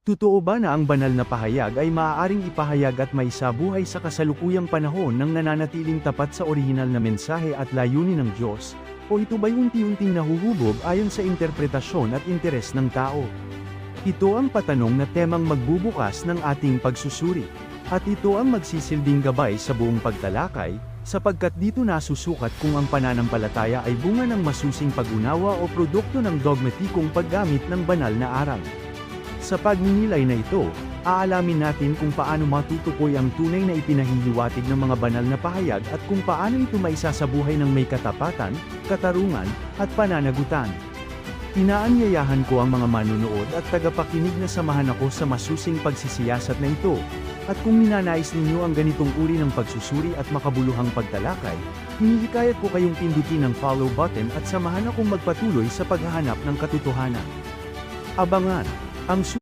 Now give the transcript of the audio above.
Totoo ba na ang banal na pahayag ay maaaring ipahayag at maisabuhay sa kasalukuyang panahon ng nananatiling tapat sa orihinal na mensahe at layunin ng Diyos, o ito ba'y unti-unting nahuhubog ayon sa interpretasyon at interes ng tao? Ito ang patanong na temang magbubukas ng ating pagsusuri. At ito ang magsisilbing gabay sa buong pagtalakay, sapagkat dito nasusukat kung ang pananampalataya ay bunga ng masusing pag-unawa o produkto ng dogmatikong paggamit ng banal na aral. Sa pagninilay na ito, aalamin natin kung paano matutukoy ang tunay na ipinahihiwatig ng mga banal na pahayag at kung paano ito maisasabuhay ng may katapatan, katarungan, at pananagutan. Inaanyayahan ko ang mga manunood at tagapakinig na samahan ako sa masusing pagsisiyasat na ito, at kung ninanais ninyo ang ganitong uri ng pagsusuri at makabuluhang pagtalakay, hinihikayat ko kayong pindutin ang follow button at samahan akong magpatuloy sa paghahanap ng katotohanan. Abangan! Ang